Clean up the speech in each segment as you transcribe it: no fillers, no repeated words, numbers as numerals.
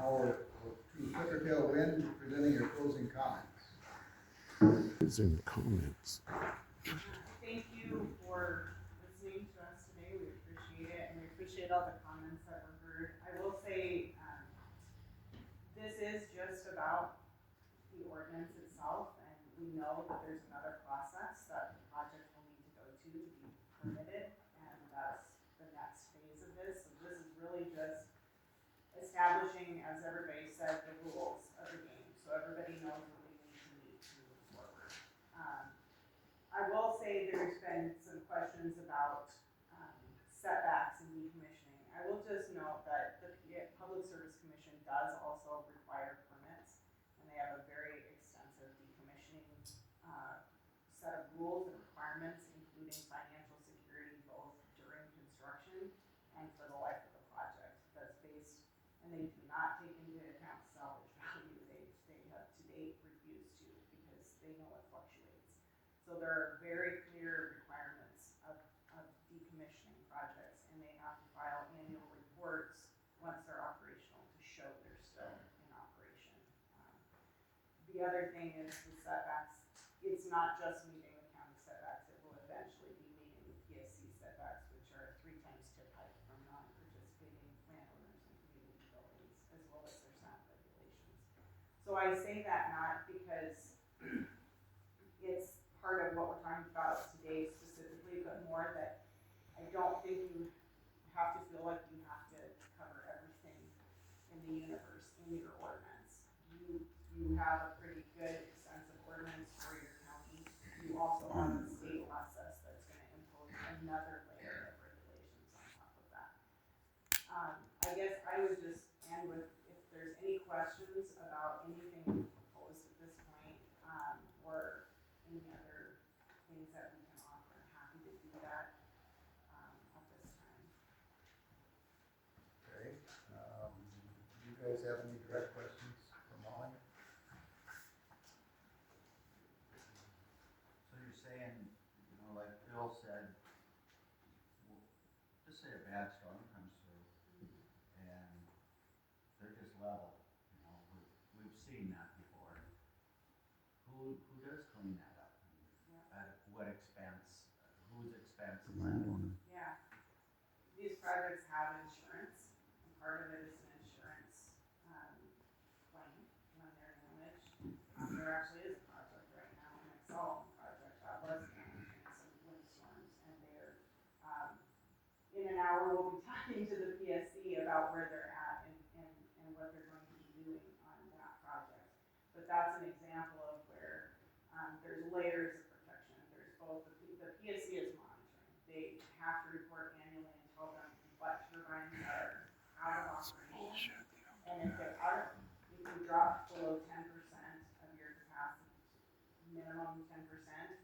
Now to Flickertail Wind, presenting your closing comments. Closing comments. Thank you for listening to us today. We appreciate it, and we appreciate all the comments that were heard. I will say, this is just about the ordinance itself, and we know that there's another process that the project will need to go to be permitted, and that's the next phase of this. So this is really just establishing, as everybody said, the rules of the game, so everybody knows what they need to meet to move forward. I will say there's been some questions about setbacks and decommissioning. I will just note that the Public Service Commission does also require permits, and they have a very extensive decommissioning set of rules and requirements, including financial security both during construction and for the life of the project. That's based, and they do not take into account salvage value. They have to date refused to, because they know it fluctuates. So there are very clear requirements of decommissioning projects, and they have to file annual reports once they're operational to show they're still in operation. The other thing is the setbacks. It's not just meeting the county setbacks. It will eventually be meeting the PSC setbacks, which are 3 times tip height from non-participating landowners and community buildings, as well as their sound regulations. So I say that not because it's part of what we're talking about today specifically, but more that I don't think you have to feel like you have to cover everything in the universe in your ordinance. You have a pretty good extensive ordinance for your county. You also have a state process that's going to impose another layer of regulations on top of that. I guess I would just end with, if there's any questions about anything proposed at this point, or any other things that we can offer, I'm happy to do that at this time. Okay. Do you guys have any direct questions for Molly? So you're saying, you know, like Bill said, well, just say a bad storm comes through and they're just level. You know, we've seen that before. Who does clean that up? At what expense? Whose expense is that? Yeah, these projects have insurance, and part of it is an insurance claim when they're damaged. There actually is a project right now, an Excel project that was damaged in some windstorms, and they're in an hour we'll be talking to the PSC about where they're at and what they're going to be doing on that project. But that's an example of where there's layers of protection. There's both the PSC is monitoring. They have to report annually and tell them what turbines are out of operation. And if they're out, if you drop below 10% of your capacity, minimum 10%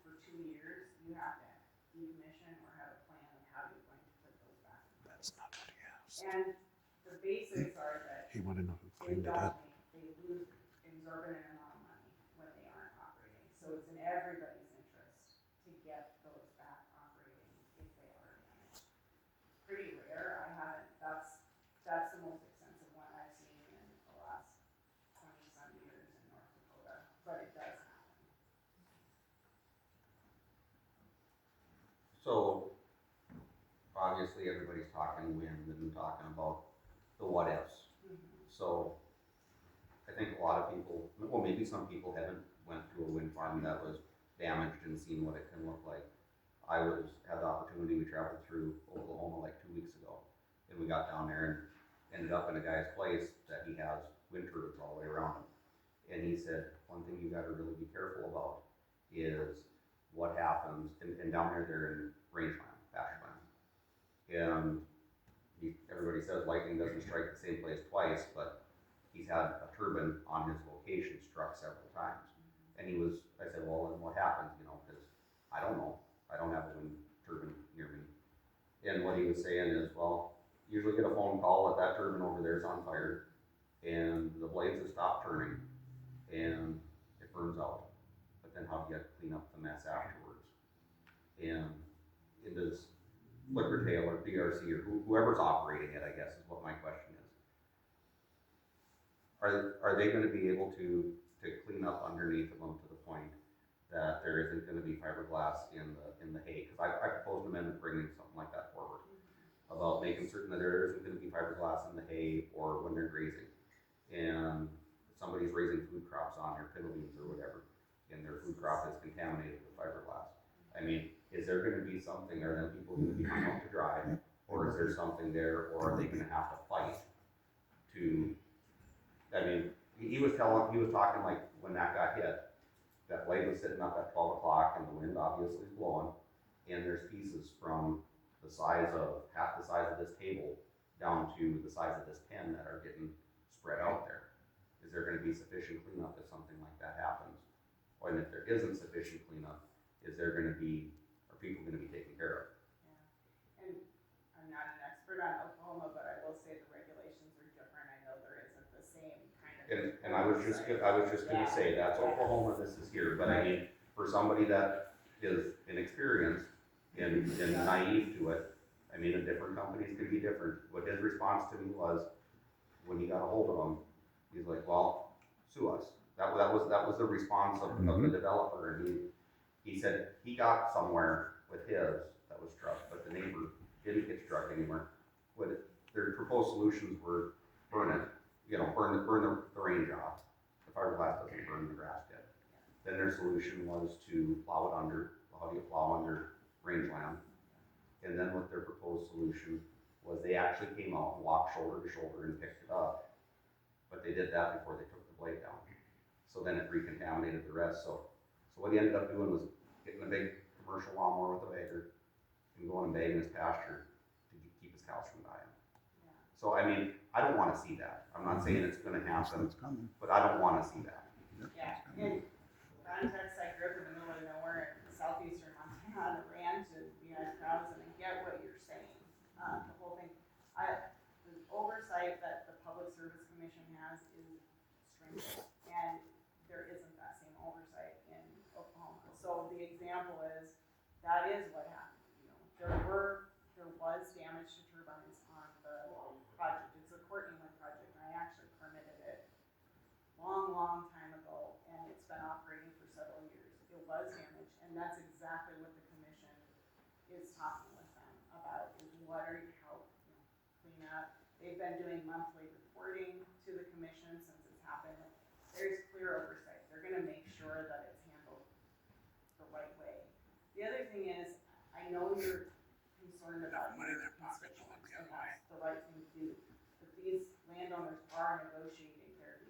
for 2 years, you have to decommission or have a plan of how you're going to put those back in place. That's not what he asked. And the basics are that He wanted to know who they cleaned it up. they lose exorbitant amount of money when they aren't operating. So it's in everybody's interest to get those back operating if they are damaged. Pretty rare. That's the most expensive one I've seen in the last 20-some years in North Dakota, but it does happen. So obviously everybody's talking wind and talking about the what ifs. So I think a lot of people, well, maybe some people haven't went to a wind farm that was damaged and seen what it can look like. I had the opportunity, we traveled through Oklahoma like 2 weeks ago, and we got down there and ended up in a guy's place that he has wind turbines all the way around him. And he said, one thing you gotta really be careful about is what happens, and down there they're in range land, pasture land. And everybody says lightning doesn't strike the same place twice, but he's had a turbine on his location struck several times. And I said, well, then what happens, you know, because I don't know. I don't have a wind turbine near me. And what he was saying is, well, usually get a phone call that turbine over there is on fire, and the blades have stopped turning, and it burns out. But then how do you clean up the mess afterwards? And does Flickertail or PRC or whoever's operating it, I guess, is what my question is. are they gonna be able to clean up underneath of them to the point that there isn't gonna be fiberglass in the hay? Cause I proposed an amendment bringing something like that forward, about making certain that there isn't gonna be fiberglass in the hay or when they're grazing. And if somebody's raising food crops on their pinto beans or whatever, and their food crop is contaminated with fiberglass. I mean, is there gonna be something, are them people gonna be hung out to dry, or is there something there, or are they gonna have to fight to, I mean, he was talking like, when that got hit, that blade was sitting up at 12 o'clock and the wind obviously is blowing, and there's pieces from the size of, half the size of this table down to the size of this pen that are getting spread out there. Is there gonna be sufficient cleanup if something like that happens? Or if there isn't sufficient cleanup, are people gonna be taken care of? Yeah, and I'm not an expert on Oklahoma, but I will say the regulations are different. I know there isn't the same kind of. And I was just gonna say, that's Oklahoma, this is here, but I mean, for somebody that is inexperienced and naive to it, I mean, and different companies can be different. What his response to me was, when he got a hold of them, he's like, well, sue us. That was the response of the developer, and he said he got somewhere with his that was struck, but the neighbor didn't get struck anywhere. Their proposed solutions were burn the range off. The fiberglass doesn't burn the grass dead. Then their solution was to plow it under. How do you plow under rangeland? And then what their proposed solution was, they actually came out and walked shoulder to shoulder and picked it up. But they did that before they took the blade down. So then it recontaminated the rest. So what he ended up doing was getting a big commercial lawnmower with a bagger and going and bagging his pasture to keep his cows from dying. Yeah. So I mean, I don't wanna see that. I'm not saying it's gonna happen, It's coming. but I don't wanna see that. Yeah, in context, I grew up in the middle of nowhere in southeastern Montana on a ranch, and we had cows, and I get what you're saying. The whole thing, the oversight that the Public Service Commission has is stringent, and there isn't that same oversight in Oklahoma. So the example is, that is what happened, there was damage to turbines on the project. It's a Courtneyland project, and I actually permitted it long time ago, and it's been operating for several years. It was damaged, and that's exactly what the commission is talking with them about, is how clean up. They've been doing monthly reporting to the commission since it's happened. There's clear oversight. They're gonna make sure that it's handled the right way. The other thing is, I know you're concerned about your constituents, and that's the right thing to do, but these landowners are negotiating their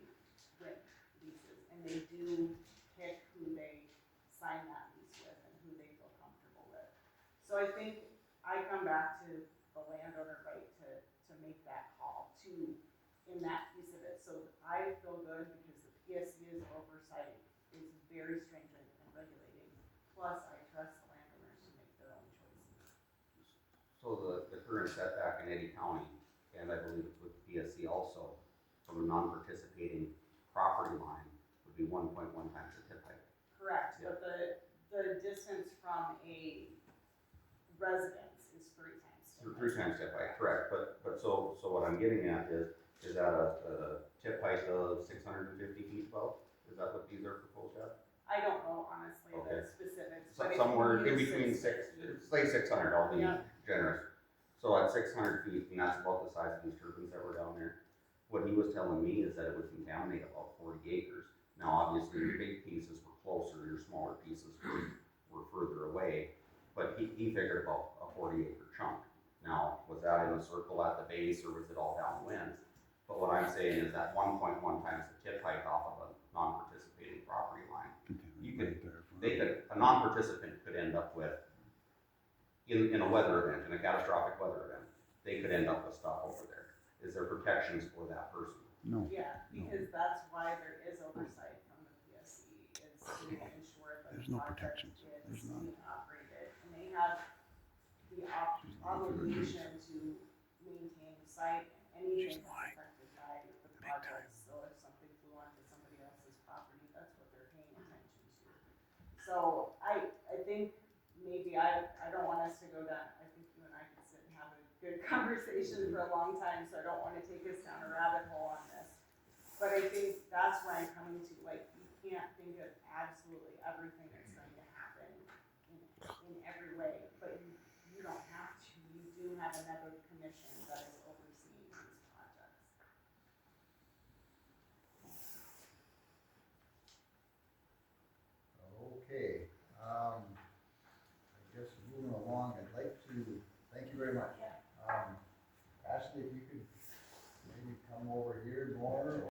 leases, and they do pick who they sign that lease with and who they feel comfortable with. So I think I come back to the landowner right to make that call too, in that piece of it. So I feel good because the PSC's oversight is very stringent and regulating. Plus, I trust the landowners to make their own choices. So the current setback in Eddy County, and I believe it's with PSC also, from a non-participating property line would be 1.1 times the tip height. Correct, Yeah. but the distance from a residence is 3 times. 3 times tip height, correct. But so what I'm getting at is that a tip height of 650 feet above? Is that what these are proposed at? I don't know honestly Okay. the specifics. So but if somewhere you in use between 650, say 600, I'll be Yeah. generous. So at 600 feet, and that's about the size of these turbines that were down there. What he was telling me is that it would contaminate about 40 acres. Now, obviously, your big pieces were closer, your smaller pieces were further away, but he figured about a 40-acre chunk. Now, was that in a circle at the base, or was it all downwind? But what I'm saying is that 1.1 times the tip height off of a non-participating property line, a non-participant could end up with, in a weather event, in a catastrophic weather event, they could end up with stuff over there. Is there protections for that person? No. Yeah, because that's why there is oversight from the PSC, is to ensure that There's the no project protections. is There's none. being operated. And they have the obligation to maintain the site and anything that's affected by the project. So if something flew onto somebody else's property, that's what they're paying attention to. So I think maybe I don't want us to go down, I think you and I could sit and have a good conversation for a long time, so I don't wanna take us down a rabbit hole on this. But I think that's where I'm coming to, like, you can't think of absolutely everything that's going to happen in every way, but you don't have to. You do have another commission that is overseeing these projects. Okay, I guess moving along, I'd like to, thank you very much.